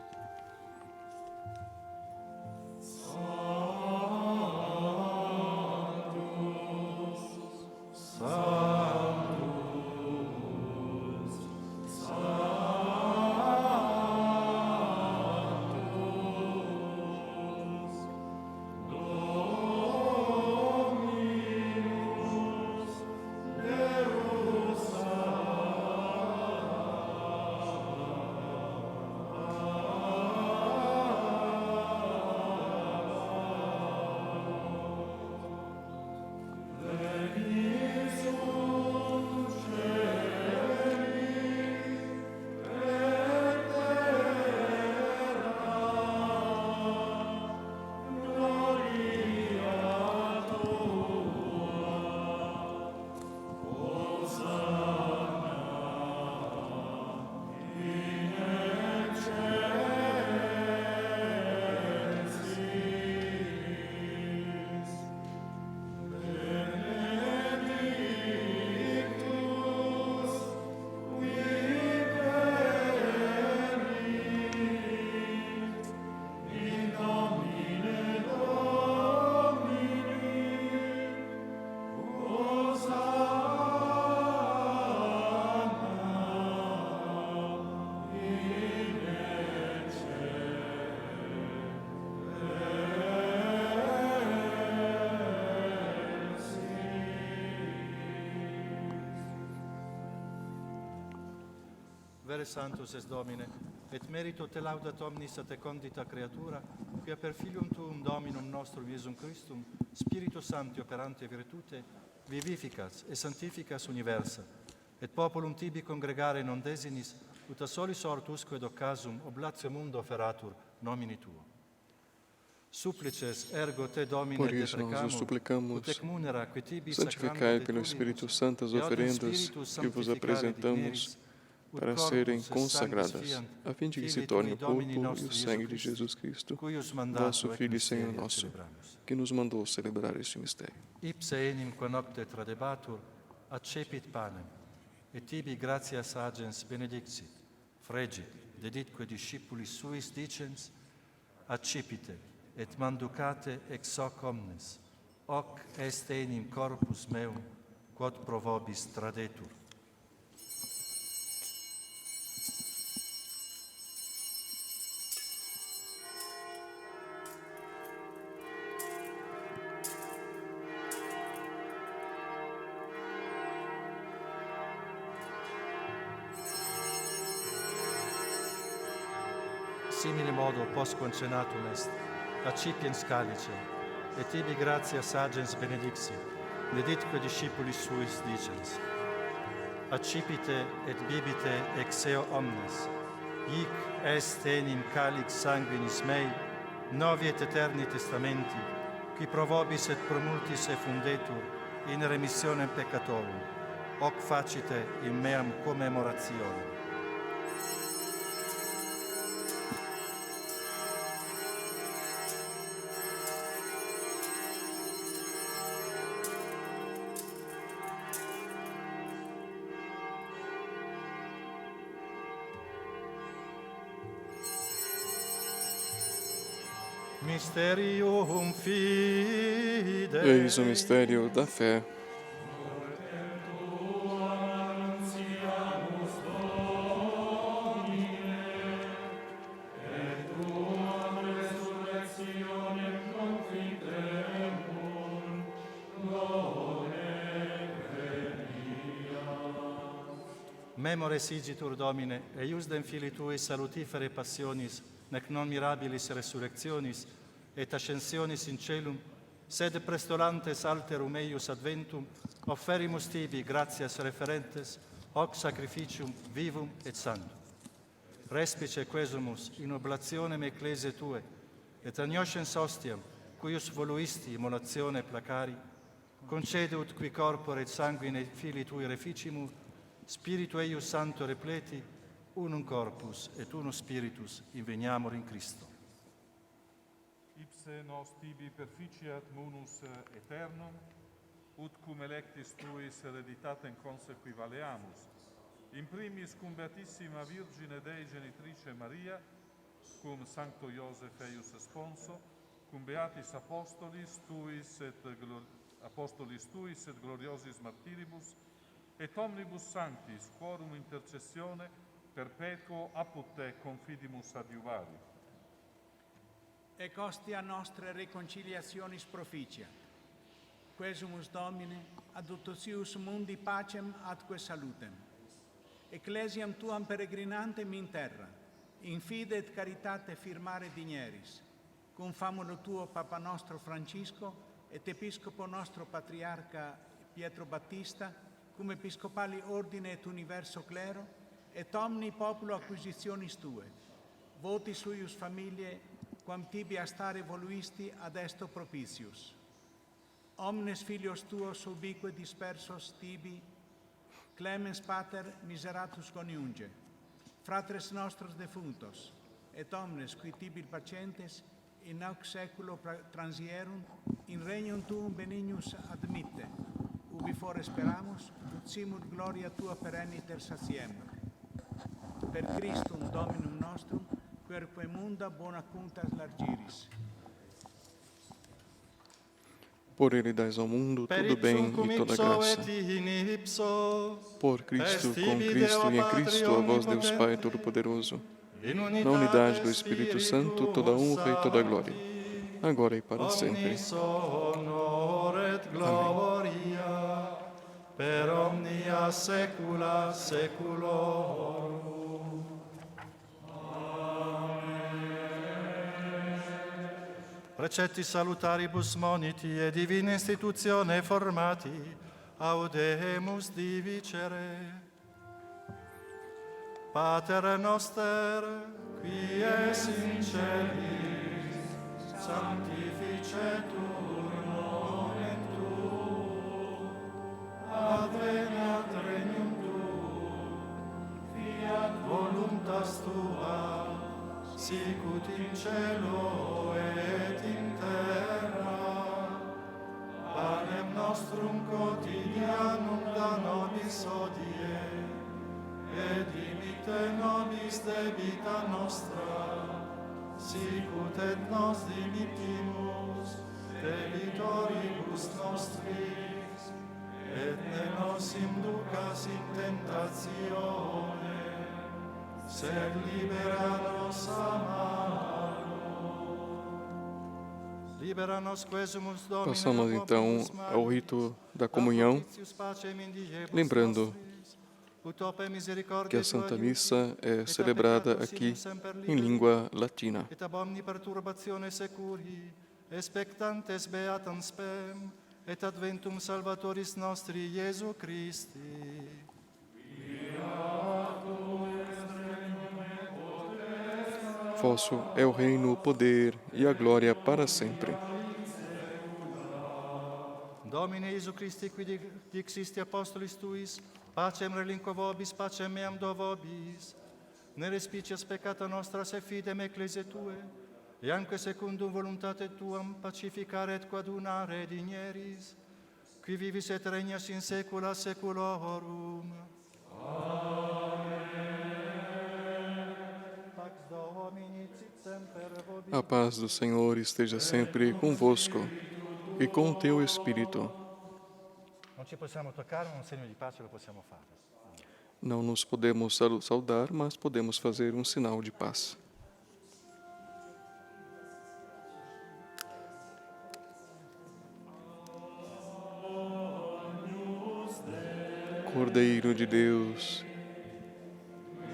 Vere Sanctus es Domine, et merito te laudat omnis et condita creatura, quia per Filium Tuum Dominum nostrum Iesum Christum, Spiritus Sancti operante virtute, vivificas et sanctificas universa, et populum tibi congregare non desinis, ut a solis ortusque et occasum oblatio mundo feratur nomini Tuo. Supplices ergo te Domine Por isso nós os suplicamos, santificai pelo Espírito Santo as oferendas que vos apresentamos para serem consagradas, a fim de que se torne o corpo e o sangue de Jesus Cristo, vosso Filho e Senhor nosso, que nos mandou celebrar este mistério. Ipse enim qua nocte tradebatur, accepit panem, et tibi gratias agens benedictit, fregit, deditque discipulis suis dicens, accipite, et manducate ex hoc omnes, hoc est enim corpus meum, quod pro vobis tradetur. Simile modo, post concenatum est, accipiens calice, et tibi gratias agens benedixit, deditque discipulis suis dicens. Accipite et bibite ex eo omnes, hic est enim calix sanguinis mei, novi et eterni testamenti, qui pro vobis et pro multis effundetur in remissionem peccatorum, hoc facite in meam commemorationem. Mysterium fide. Eis o mistério da fé. Memores igitur, Domine, eius dem Filii Tui salutifere passionis, nec non mirabilis resurrectionis, et ascensionis in celum, sed prestolantes alterum eius adventum, offerimus tibi gratias referentes, hoc sacrificium vivum et santum. Respice quesumus in oblationem ecclesiae Tue, et agnoscens ostiam, cuius voluisti immolatione placari, concede ut qui corpore et sanguine Filii Tui reficimur, Spiritu eius Sancto repleti, unum corpus et unus spiritus inveniamur in Christo. Ipse nos tibi perficiat munus aeternum, ut cum electis Tuis hereditatem consequivaleamus, in primis cum Beatissima Virgine Dei Genitrice Maria, cum Sancto Iosef eius sponso, cum Beatis Apostolis Tuis et gloriosis martiribus, et omnibus sanctis, quorum intercessione, perpetuo apud Te confidimus adiuvari. Ec ostia nostra reconciliationis proficiat. Quesumus, Domine, adductius mundi pacem atque salutem. Ecclesiam Tuam peregrinantem in terra, in fide et caritate firmare digneris, cum famulo Tuo Papa nostro Francisco et Episcopo nostro Patriarca Pietro Battista, cum episcopali ordine et universo clero, et omni populo acquisitionis Tue, voti suius familiae, quam tibi a stare voluisti ad esto propitius. Omnes filios Tuos ubique dispersos tibi, clemens pater miseratus coniunge, fratres nostros defuntos, et omnes qui tibi patientes, in hoc saeculo transierunt, in regnum Tuum benignus admitte, ubi fore speramus, ut simul gloria Tua perenniter satiemur. Per Christum Dominum nostrum, querque munda bona cuntas largiris. Por ele dais ao mundo todo bem e toda graça. Por Cristo, com Cristo e em Cristo, a vós Deus Pai Todo-Poderoso, na unidade do Espírito Santo, toda honra e toda glória, agora e para sempre. Amém. Per omnia saecula saeculorum. Precetti salutaribus moniti e divina institutione formati, audemus divicere. Pater noster, qui es in celis, sanctificetur nomen Tuum, adveniat regnum Tuum, fiat voluntas Tua, sicut in cielo et in terra. Panem nostrum quotidianum da nobis hodie, et dimitte nobis debita nostra, sicut et nos dimittimus debitoribus nostris, et ne nos inducas in tentatione, sed libera nos a malo. Libera nos quesumus, Domine. Passamos então ao rito da comunhão, lembrando que a Santa Missa é celebrada aqui em língua latina. Et ab omni perturbatione securi, expectantes beatam spem, et adventum Salvatoris nostri Iesu Christi. Vosso é o reino, o poder e a glória para sempre. Domine Iesu Christi, qui dixisti apostolis Tuis, pacem relinquo vobis, pacem meam do vobis, ne respicias peccata nostra se fidem ecclesiae Tue, e anque secundum voluntate Tuam pacificare et coadunare digneris, qui vivis et regnas in saecula saeculorum. A paz do Senhor esteja sempre convosco e com o teu Espírito. Non ci possiamo toccare, un segno di pace lo possiamo fare. Não nos podemos saudar, mas podemos fazer um sinal de paz. Cordeiro de Deus,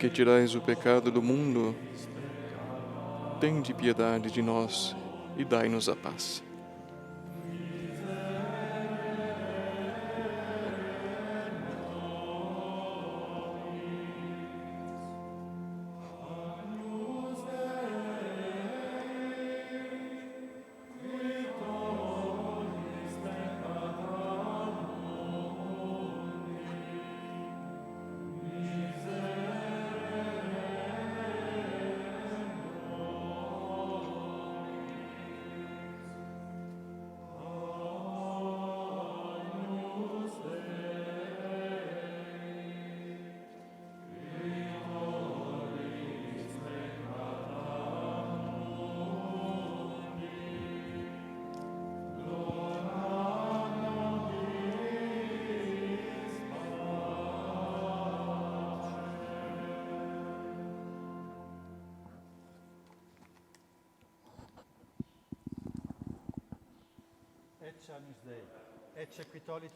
que tirais o pecado do mundo, tende piedade de nós e dai-nos a paz.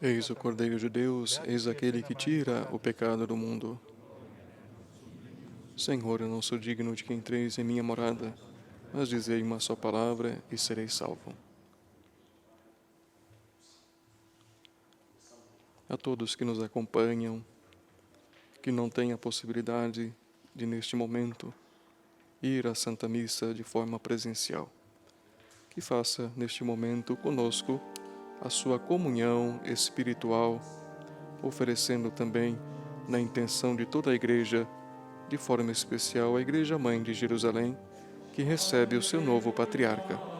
Eis o Cordeiro de Deus, eis aquele que tira o pecado do mundo. Senhor, eu não sou digno de que entreis em minha morada, mas dizei uma só palavra e serei salvo. A todos que nos acompanham, que não têm a possibilidade de, neste momento, ir à Santa Missa de forma presencial, que faça, neste momento, conosco a sua comunhão espiritual, oferecendo também, na intenção de toda a Igreja, de forma especial a Igreja Mãe de Jerusalém, que recebe o seu novo patriarca.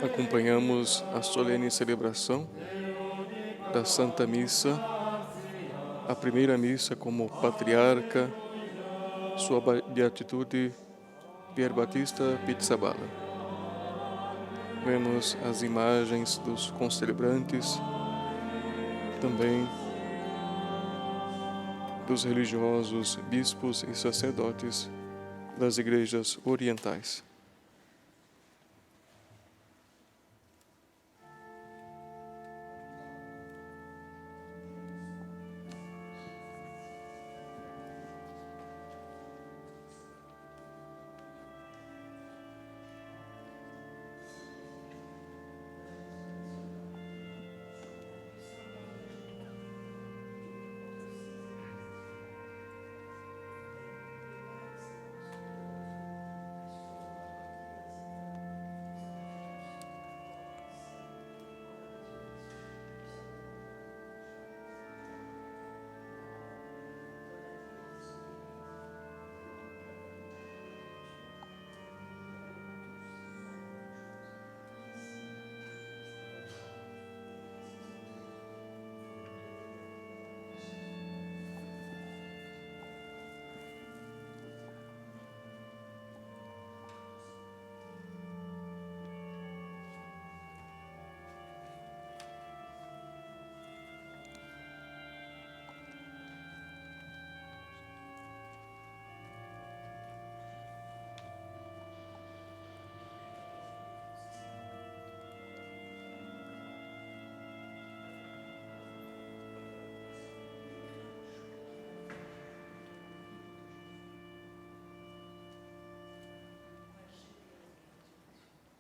Acompanhamos a solene celebração da Santa Missa, a primeira missa como patriarca, sua beatitude Pier Battista Pizzaballa. Vemos as imagens dos concelebrantes, também dos religiosos, bispos e sacerdotes das igrejas orientais.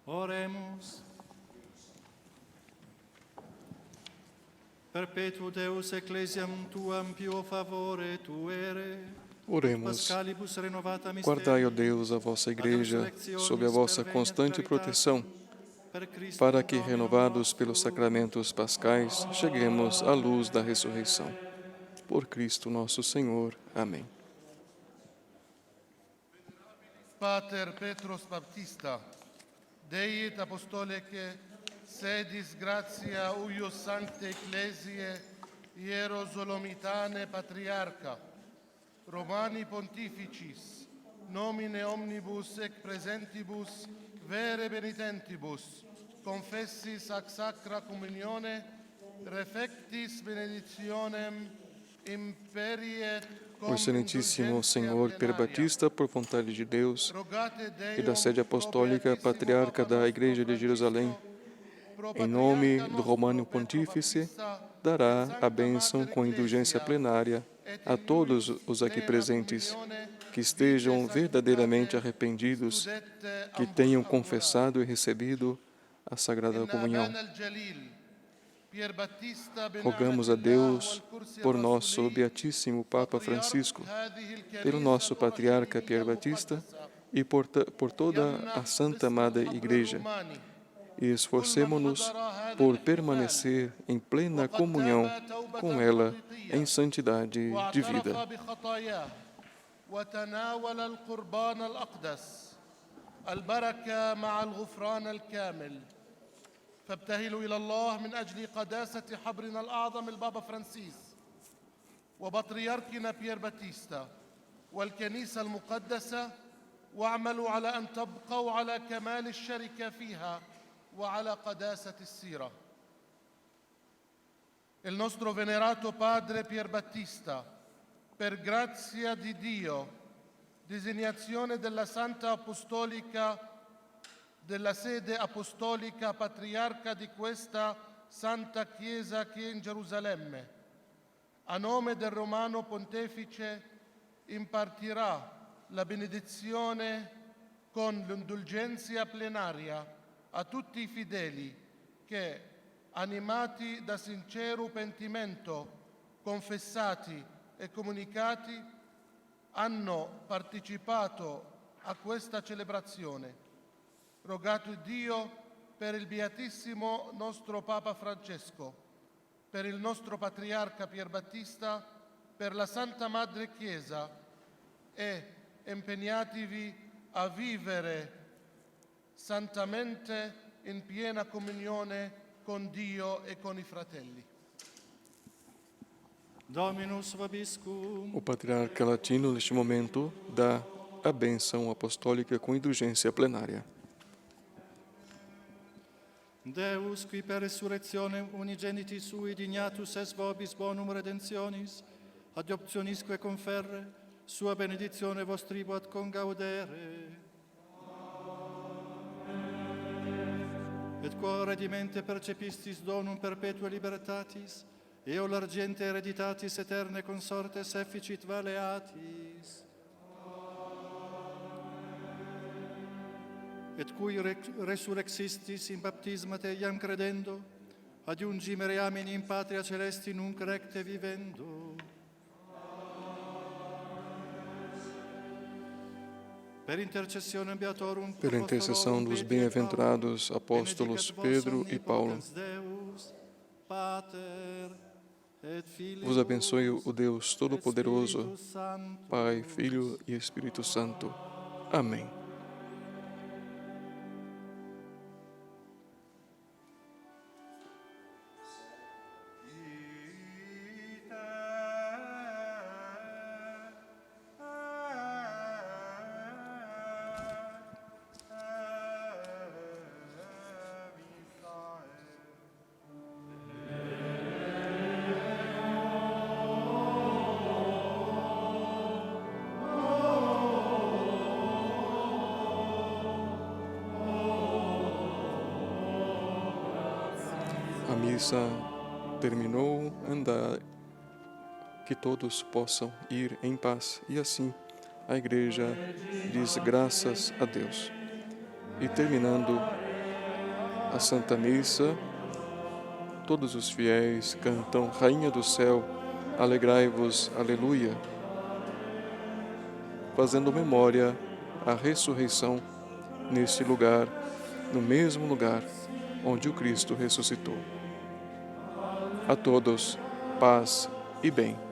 Oremus. Perpetuo Deus ecclesiam tuam pio favore tuere. Oremos. Guardai, ó Deus, a vossa Igreja sob a vossa constante proteção, para que, renovados pelos sacramentos pascais, cheguemos à luz da ressurreição. Por Cristo nosso Senhor. Amém. Pater Petros Baptista, Dei et apostolicae sedis gratia uius sancte ecclesiae Hierosolomitane patriarcha, Romani pontificis, nomine omnibus ec presentibus vere penitentibus, confessis ac sacra communione, refectis benedictionem imperie. O excelentíssimo Senhor Pier Battista, por vontade de Deus e da sede apostólica, patriarca da Igreja de Jerusalém, em nome do Romano Pontífice, dará a bênção com indulgência plenária a todos os aqui presentes que estejam verdadeiramente arrependidos, que tenham confessado e recebido a Sagrada Comunhão. Rogamos a Deus por nosso Beatíssimo Papa Francisco, pelo nosso Patriarca Pier Battista e por toda a Santa Madre Igreja, e esforcemo-nos por permanecer em plena comunhão com ela em santidade de vida. فابتهلوا إلى الله من أجل قداسة حبرنا الأعظم البابا فرانسيس وبطريركنا بيير باتيستا والكنيسة المقدسة، واعملوا على أن تبقوا على كمال الشركة فيها وعلى قداسة السيرة. Il nostro venerato padre Pier Battista, per grazia di Dio, designazione della Santa Apostolica della sede apostolica patriarca di questa Santa Chiesa che è in Gerusalemme, a nome del Romano Pontefice impartirà la benedizione con l'indulgenza plenaria a tutti i fedeli che, animati da sincero pentimento, confessati e comunicati, hanno partecipato a questa celebrazione. Rogate Dio per il Beatissimo nostro Papa Francesco, per il nostro Patriarca Pier Battista, per la Santa Madre Chiesa e impegnatevi a vivere santamente in piena comunione con Dio e con i fratelli. Dominus vobiscum. O patriarca latino, neste momento, dá a bênção apostólica com indulgência plenária. Deus, qui per resurrectione unigeniti sui dignatus es vobis bonum redemptionis, adoptionisque conferre, sua benedizione vos tribuat congaudere. Et quo redimente percepistis donum perpetuae libertatis, eo largente hereditatis eterne consortes efficit valeatis. Et cui resurrexistis in baptismate iam credendo, adiungi mereamini in patria celesti nunc recte vivendo. Per intercessione beatorum Pela intercessão dos bem-aventurados apóstolos Pedro e Paulo, vos abençoe o Deus Todo-Poderoso, Pai, Filho e Espírito Santo. Amém. A missa terminou, andar, que todos possam ir em paz. E assim a Igreja diz graças a Deus. E terminando a Santa Missa, todos os fiéis cantam Rainha do Céu, alegrai-vos, aleluia, fazendo memória à ressurreição neste lugar, no mesmo lugar onde o Cristo ressuscitou. A todos, paz e bem.